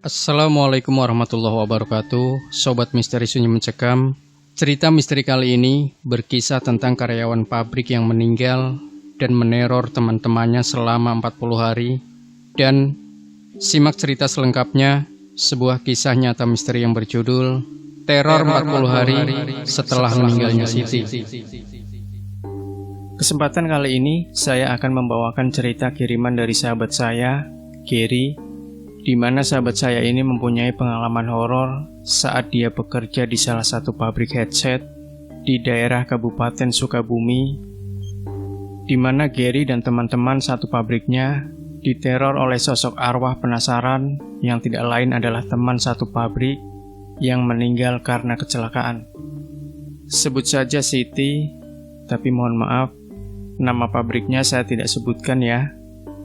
Assalamualaikum warahmatullahi wabarakatuh. Sobat Misteri Sunyi Mencekam. Cerita misteri kali ini berkisah tentang karyawan pabrik yang meninggal dan meneror teman-temannya selama 40 hari. Dan simak cerita selengkapnya, sebuah kisah nyata misteri yang berjudul Teror 40 hari setelah meninggalnya Siti. Kesempatan kali ini saya akan membawakan cerita kiriman dari sahabat saya, Gary, di mana sahabat saya ini mempunyai pengalaman horor saat dia bekerja di salah satu pabrik headset di daerah Kabupaten Sukabumi, di mana Gary dan teman-teman satu pabriknya diteror oleh sosok arwah penasaran yang tidak lain adalah teman satu pabrik yang meninggal karena kecelakaan. Sebut saja Siti, tapi mohon maaf, nama pabriknya saya tidak sebutkan ya,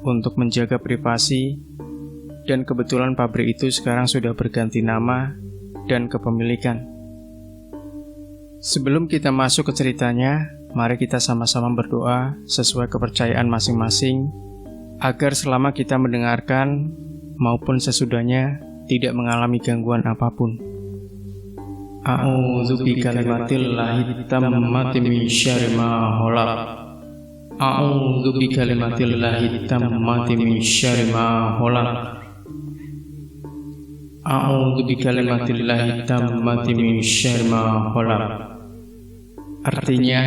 untuk menjaga privasi. Dan kebetulan pabrik itu sekarang sudah berganti nama dan kepemilikan. Sebelum kita masuk ke ceritanya, mari kita sama-sama berdoa sesuai kepercayaan masing-masing, agar selama kita mendengarkan maupun sesudahnya tidak mengalami gangguan apapun. A'udzu bikalimatillahi tammati min syarri ma khalaq. A'udzu bikalimatillahi tammati min syarri ma khalaq. A'udzu bikalimatillahi tammati min syarri ma khalaq. Artinya,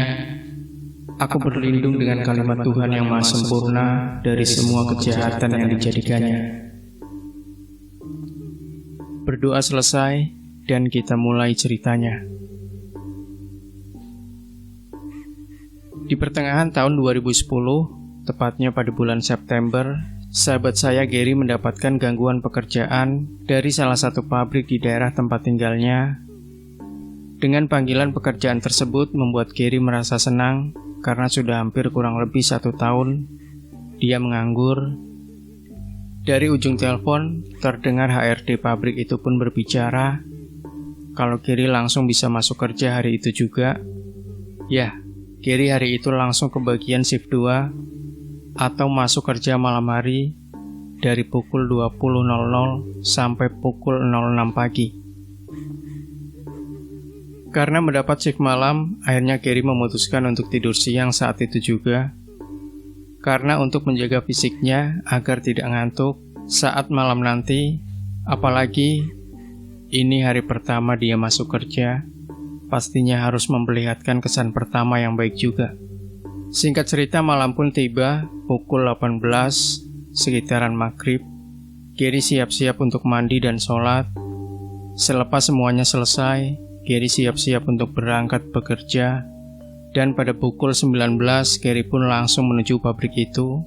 aku berlindung dengan kalimat Tuhan yang maha sempurna dari semua kejahatan yang dijadikannya. Berdoa selesai dan kita mulai ceritanya. Di pertengahan tahun 2010, tepatnya pada bulan September, sahabat saya Gary mendapatkan gangguan pekerjaan dari salah satu pabrik di daerah tempat tinggalnya. Dengan panggilan pekerjaan tersebut membuat Gary merasa senang karena sudah hampir kurang lebih 1 tahun dia menganggur. Dari ujung telepon terdengar HRD pabrik itu pun berbicara kalau Gary langsung bisa masuk kerja hari itu juga. Ya, Gary hari itu langsung ke bagian shift 2 atau masuk kerja malam hari dari pukul 20.00 sampai pukul 06 pagi. Karena mendapat shift malam, akhirnya Gary memutuskan untuk tidur siang saat itu juga. Karena untuk menjaga fisiknya agar tidak ngantuk saat malam nanti, apalagi ini hari pertama dia masuk kerja, pastinya harus memperlihatkan kesan pertama yang baik juga. Singkat cerita, malam pun tiba, pukul 18, sekitaran maghrib. Gary siap-siap untuk mandi dan sholat. Selepas semuanya selesai, Gary siap-siap untuk berangkat bekerja. Dan pada pukul 19, Gary pun langsung menuju pabrik itu.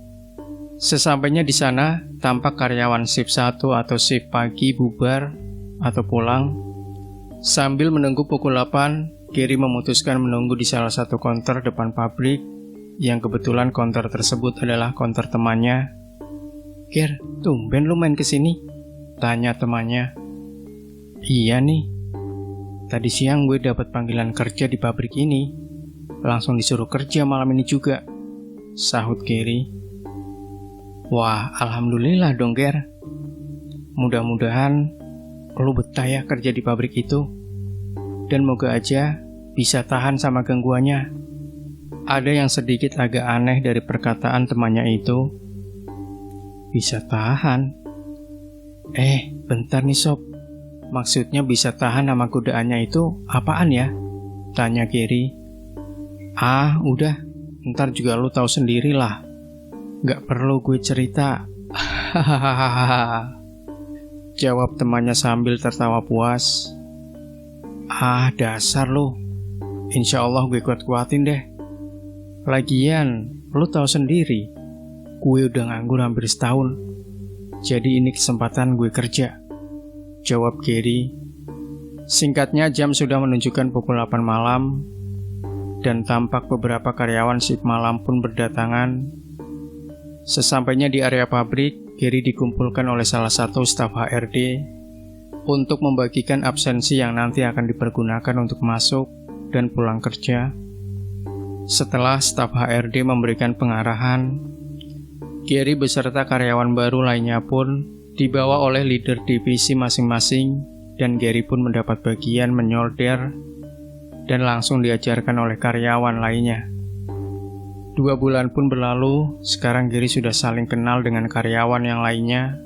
Sesampainya di sana, tampak karyawan shift 1 atau shift pagi bubar atau pulang. Sambil menunggu pukul 8, Gary memutuskan menunggu di salah satu konter depan pabrik, yang kebetulan konter tersebut adalah konter temannya. "Ger, tumben lu main kesini?" tanya temannya. "Iya nih, tadi siang gue dapat panggilan kerja di pabrik ini, langsung disuruh kerja malam ini juga," sahut Gary. "Wah, alhamdulillah dong Ger. Mudah-mudahan lu betah ya kerja di pabrik itu, dan moga aja bisa tahan sama gangguannya." Ada yang sedikit agak aneh dari perkataan temannya itu. Bisa tahan? Bentar nih sob. Maksudnya bisa tahan sama godaannya itu apaan ya? Tanya Gary. Udah. Ntar juga lu tahu sendiri lah. Gak perlu gue cerita. Hahaha. Jawab temannya sambil tertawa puas. Dasar lu. Insya Allah gue kuat-kuatin deh. Lagian, lu tahu sendiri, gue udah nganggur hampir setahun. Jadi ini kesempatan gue kerja, jawab Gary. Singkatnya, jam sudah menunjukkan pukul 8 malam, dan tampak beberapa karyawan shift malam pun berdatangan. Sesampainya di area pabrik, Gary dikumpulkan oleh salah satu staf HRD untuk membagikan absensi yang nanti akan dipergunakan untuk masuk dan pulang kerja. Setelah staf HRD memberikan pengarahan, Gary beserta karyawan baru lainnya pun dibawa oleh leader divisi masing-masing, dan Gary pun mendapat bagian menyolder dan langsung diajarkan oleh karyawan lainnya. 2 bulan pun berlalu, sekarang Gary sudah saling kenal dengan karyawan yang lainnya.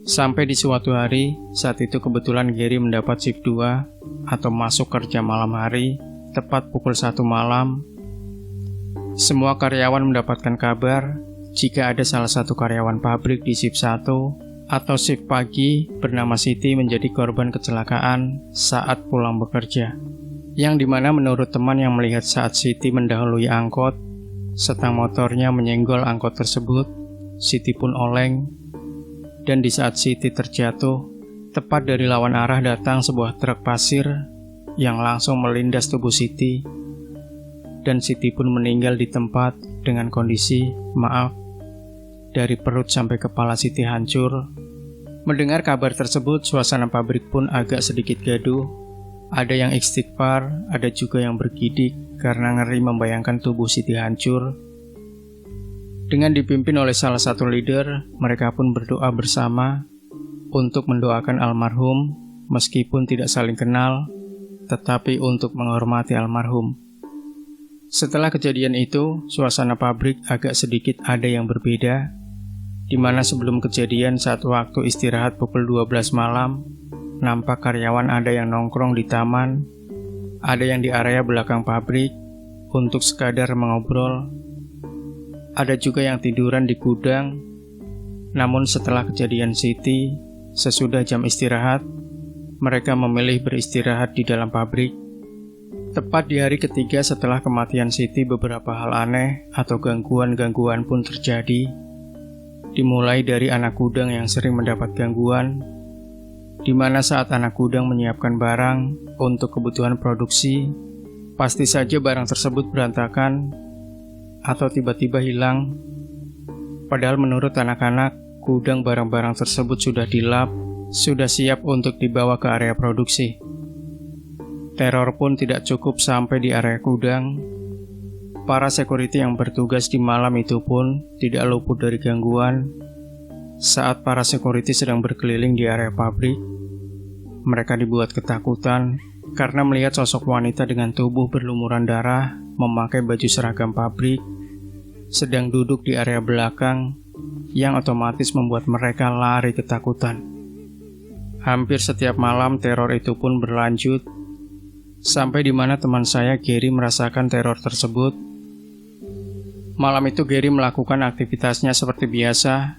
Sampai di suatu hari, saat itu kebetulan Gary mendapat shift 2 atau masuk kerja malam hari, tepat pukul 1 malam. Semua karyawan mendapatkan kabar jika ada salah satu karyawan pabrik di shift 1 atau shift pagi bernama Siti menjadi korban kecelakaan saat pulang bekerja. Yang dimana menurut teman yang melihat saat Siti mendahului angkot, setang motornya menyenggol angkot tersebut, Siti pun oleng, dan di saat Siti terjatuh, tepat dari lawan arah datang sebuah truk pasir yang langsung melindas tubuh Siti, dan Siti pun meninggal di tempat dengan kondisi, dari perut sampai kepala Siti hancur. Mendengar kabar tersebut, suasana pabrik pun agak sedikit gaduh. Ada yang istighfar, ada juga yang bergidik karena ngeri membayangkan tubuh Siti hancur. Dengan dipimpin oleh salah satu leader, mereka pun berdoa bersama untuk mendoakan almarhum, meskipun tidak saling kenal, tetapi untuk menghormati almarhum. Setelah kejadian itu, suasana pabrik agak sedikit ada yang berbeda, di mana sebelum kejadian saat waktu istirahat pukul 12 malam, nampak karyawan ada yang nongkrong di taman, ada yang di area belakang pabrik untuk sekadar mengobrol, ada juga yang tiduran di gudang. Namun setelah kejadian Siti, sesudah jam istirahat, mereka memilih beristirahat di dalam pabrik. Tepat di hari ketiga setelah kematian Siti, beberapa hal aneh atau gangguan-gangguan pun terjadi. Dimulai dari anak gudang yang sering mendapat gangguan, di mana saat anak gudang menyiapkan barang untuk kebutuhan produksi, pasti saja barang tersebut berantakan atau tiba-tiba hilang. Padahal menurut anak-anak, gudang barang-barang tersebut sudah dilap, sudah siap untuk dibawa ke area produksi. Teror pun tidak cukup sampai di area gudang. Para security yang bertugas di malam itu pun tidak luput dari gangguan. Saat para security sedang berkeliling di area pabrik, mereka dibuat ketakutan karena melihat sosok wanita dengan tubuh berlumuran darah memakai baju seragam pabrik sedang duduk di area belakang, yang otomatis membuat mereka lari ketakutan. Hampir setiap malam teror itu pun berlanjut, sampai di mana teman saya Gary merasakan teror tersebut. Malam itu Gary melakukan aktivitasnya seperti biasa.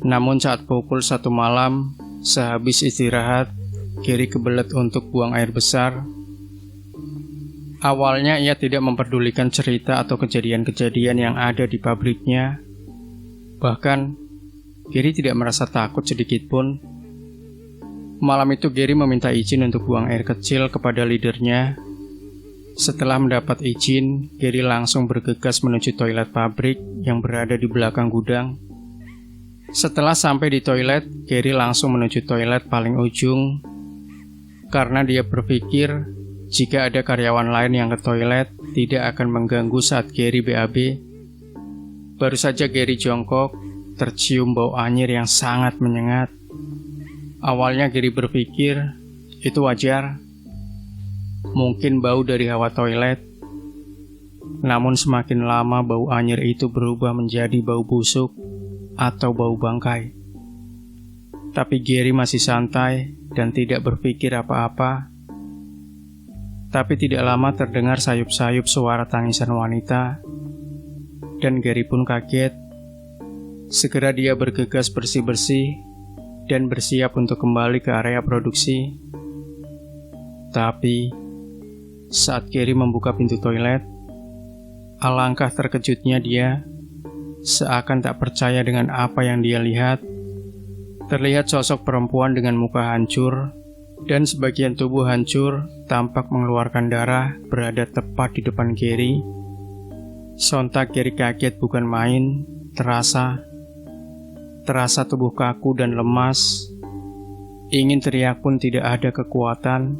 Namun saat pukul 1 malam, sehabis istirahat, Gary kebelet untuk buang air besar. Awalnya ia tidak memperdulikan cerita atau kejadian-kejadian yang ada di pabriknya. Bahkan, Gary tidak merasa takut sedikit pun. Malam itu Gary meminta izin untuk buang air kecil kepada leadernya. Setelah mendapat izin, Gary langsung bergegas menuju toilet pabrik yang berada di belakang gudang. Setelah sampai di toilet, Gary langsung menuju toilet paling ujung karena dia berpikir jika ada karyawan lain yang ke toilet tidak akan mengganggu saat Gary BAB. Baru saja Gary jongkok, tercium bau anyir yang sangat menyengat. Awalnya Gary berpikir itu wajar, mungkin bau dari hawa toilet. Namun semakin lama bau anyir itu berubah menjadi bau busuk atau bau bangkai. Tapi Gary masih santai dan tidak berpikir apa-apa. Tapi tidak lama terdengar sayup-sayup suara tangisan wanita, dan Gary pun kaget. Segera dia bergegas bersih-bersih dan bersiap untuk kembali ke area produksi. Tapi saat Gary membuka pintu toilet, alangkah terkejutnya dia. Seakan tak percaya dengan apa yang dia lihat. Terlihat sosok perempuan dengan muka hancur dan sebagian tubuh hancur, tampak mengeluarkan darah, berada tepat di depan Gary. Sontak Gary kaget bukan main, terasa tubuh kaku dan lemas. Ingin teriak pun tidak ada kekuatan.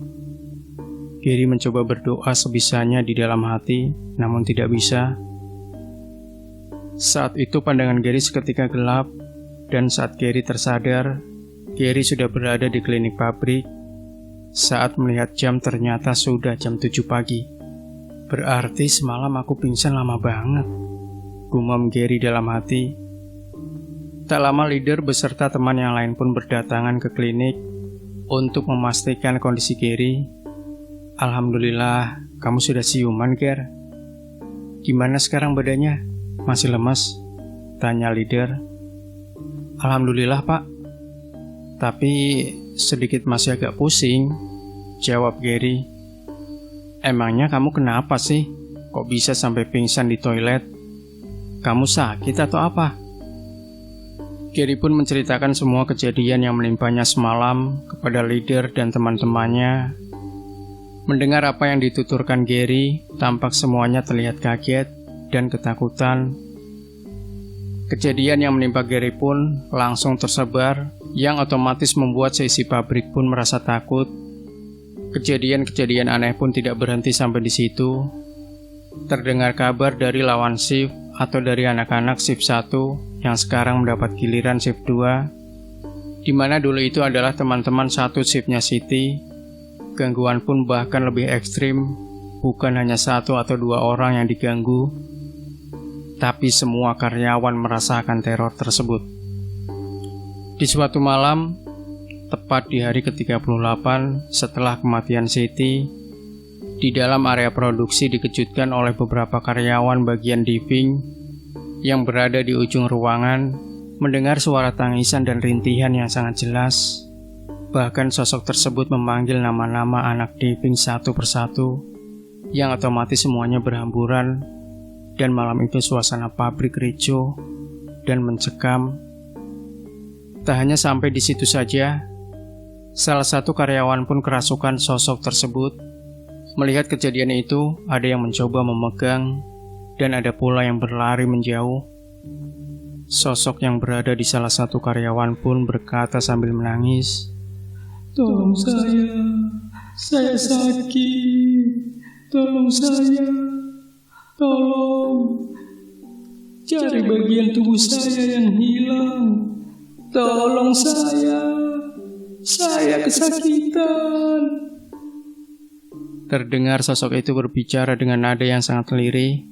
Gary mencoba berdoa sebisanya di dalam hati, namun tidak bisa. Saat itu pandangan Gary seketika gelap, Dan saat Gary tersadar, Gary sudah berada di klinik pabrik. Saat melihat jam ternyata sudah jam 7 pagi. Berarti semalam aku pingsan lama banget, gumam Gary dalam hati. Tak lama leader beserta teman yang lain pun berdatangan ke klinik untuk memastikan kondisi Gary. Alhamdulillah, kamu sudah siuman, Ger. Gimana sekarang badannya? Masih lemas? Tanya leader. Alhamdulillah, Pak. Tapi sedikit masih agak pusing, jawab Gary. Emangnya kamu kenapa sih? Kok bisa sampai pingsan di toilet? Kamu sakit atau apa? Gary pun menceritakan semua kejadian yang menimpanya semalam kepada leader dan teman-temannya. Mendengar apa yang dituturkan Gary, tampak semuanya terlihat kaget dan ketakutan. Kejadian yang menimpa Gary pun langsung tersebar, yang otomatis membuat seisi pabrik pun merasa takut. Kejadian-kejadian aneh pun tidak berhenti sampai di situ. Terdengar kabar dari lawan shift atau dari anak-anak shift 1 yang sekarang mendapat giliran shift 2, di mana dulu itu adalah teman-teman satu shiftnya Siti. Gangguan pun bahkan lebih ekstrim, bukan hanya 1 atau 2 orang yang diganggu, tapi semua karyawan merasakan teror tersebut. Di suatu malam, tepat di hari ke-38 setelah kematian Siti, di dalam area produksi dikejutkan oleh beberapa karyawan bagian diving yang berada di ujung ruangan, mendengar suara tangisan dan rintihan yang sangat jelas. Bahkan sosok tersebut memanggil nama-nama anak diving satu persatu, yang otomatis semuanya berhamburan, dan malam itu suasana pabrik ricuh dan mencekam. Tak hanya sampai di situ saja, salah satu karyawan pun kerasukan sosok tersebut. Melihat kejadian itu, ada yang mencoba memegang, dan ada pula yang berlari menjauh. Sosok yang berada di salah satu karyawan pun berkata sambil menangis, "Tolong saya sakit, tolong saya, tolong, cari bagian tubuh saya yang hilang, tolong saya kesakitan." Terdengar sosok itu berbicara dengan nada yang sangat lirih,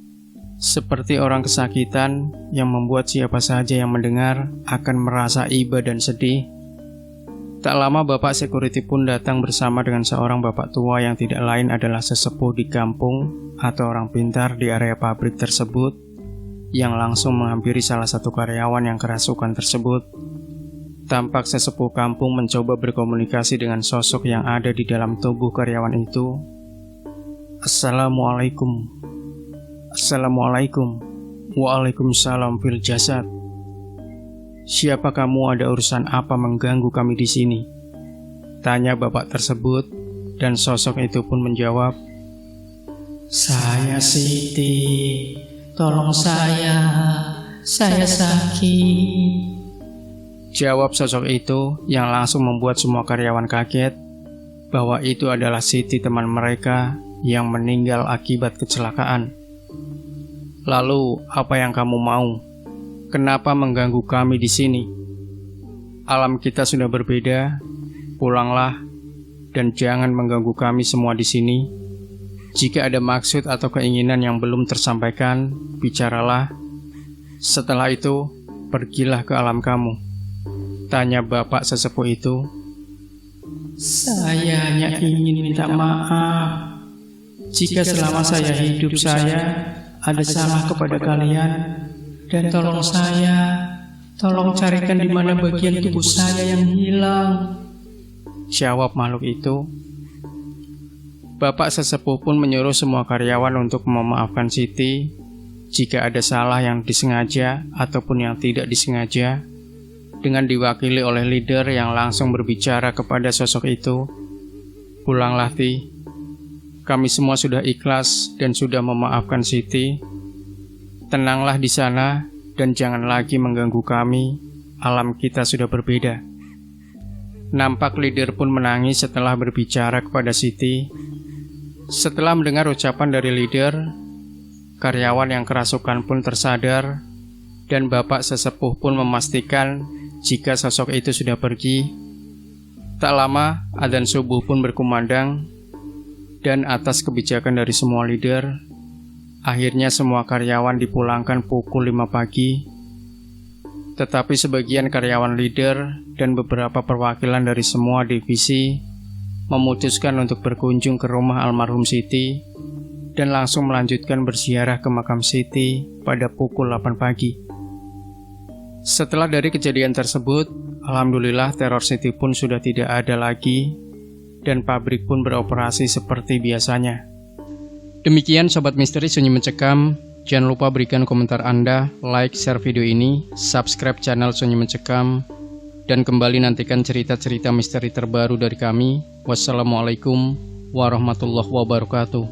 seperti orang kesakitan yang membuat siapa saja yang mendengar akan merasa iba dan sedih. Tak lama bapak security pun datang bersama dengan seorang bapak tua yang tidak lain adalah sesepuh di kampung atau orang pintar di area pabrik tersebut, yang langsung menghampiri salah satu karyawan yang kerasukan tersebut. Tampak sesepuh kampung mencoba berkomunikasi dengan sosok yang ada di dalam tubuh karyawan itu. Assalamualaikum. Assalamualaikum. Waalaikumsalam fil jasad. Siapa kamu, ada urusan apa mengganggu kami di sini? Tanya bapak tersebut, dan sosok itu pun menjawab, Saya Siti, tolong saya sakit. Jawab sosok itu yang langsung membuat semua karyawan kaget bahwa itu adalah Siti, teman mereka yang meninggal akibat kecelakaan. Lalu, apa yang kamu mau? Kenapa mengganggu kami di sini? Alam kita sudah berbeda. Pulanglah dan jangan mengganggu kami semua di sini. Jika ada maksud atau keinginan yang belum tersampaikan, bicaralah. Setelah itu, pergilah ke alam kamu. Tanya bapak sesepuh itu. Saya hanya ingin minta maaf jika selama saya hidup saya ada salah kepada kalian, dan tolong carikan di mana bagian tubuh saya yang hilang. Jawab makhluk itu. Bapak sesepuh pun menyuruh semua karyawan untuk memaafkan Siti jika ada salah yang disengaja ataupun yang tidak disengaja, dengan diwakili oleh leader yang langsung berbicara kepada sosok itu. Pulanglah, Ti. Kami semua sudah ikhlas dan sudah memaafkan Siti. Tenanglah di sana dan jangan lagi mengganggu kami. Alam kita sudah berbeda. Nampak leader pun menangis setelah berbicara kepada Siti. Setelah mendengar ucapan dari leader, karyawan yang kerasukan pun tersadar, dan bapak sesepuh pun memastikan jika sosok itu sudah pergi, tak lama adzan subuh pun berkumandang, dan atas kebijakan dari semua leader, akhirnya semua karyawan dipulangkan pukul 5 pagi. Tetapi sebagian karyawan leader dan beberapa perwakilan dari semua divisi memutuskan untuk berkunjung ke rumah almarhum Siti dan langsung melanjutkan berziarah ke makam Siti pada pukul 8 pagi. Setelah dari kejadian tersebut, alhamdulillah teror Siti pun sudah tidak ada lagi dan pabrik pun beroperasi seperti biasanya. Demikian Sobat Misteri Sunyi Mencekam. Jangan lupa berikan komentar Anda, like, share video ini, subscribe channel Sunyi Mencekam, dan kembali nantikan cerita-cerita misteri terbaru dari kami. Wassalamualaikum warahmatullahi wabarakatuh.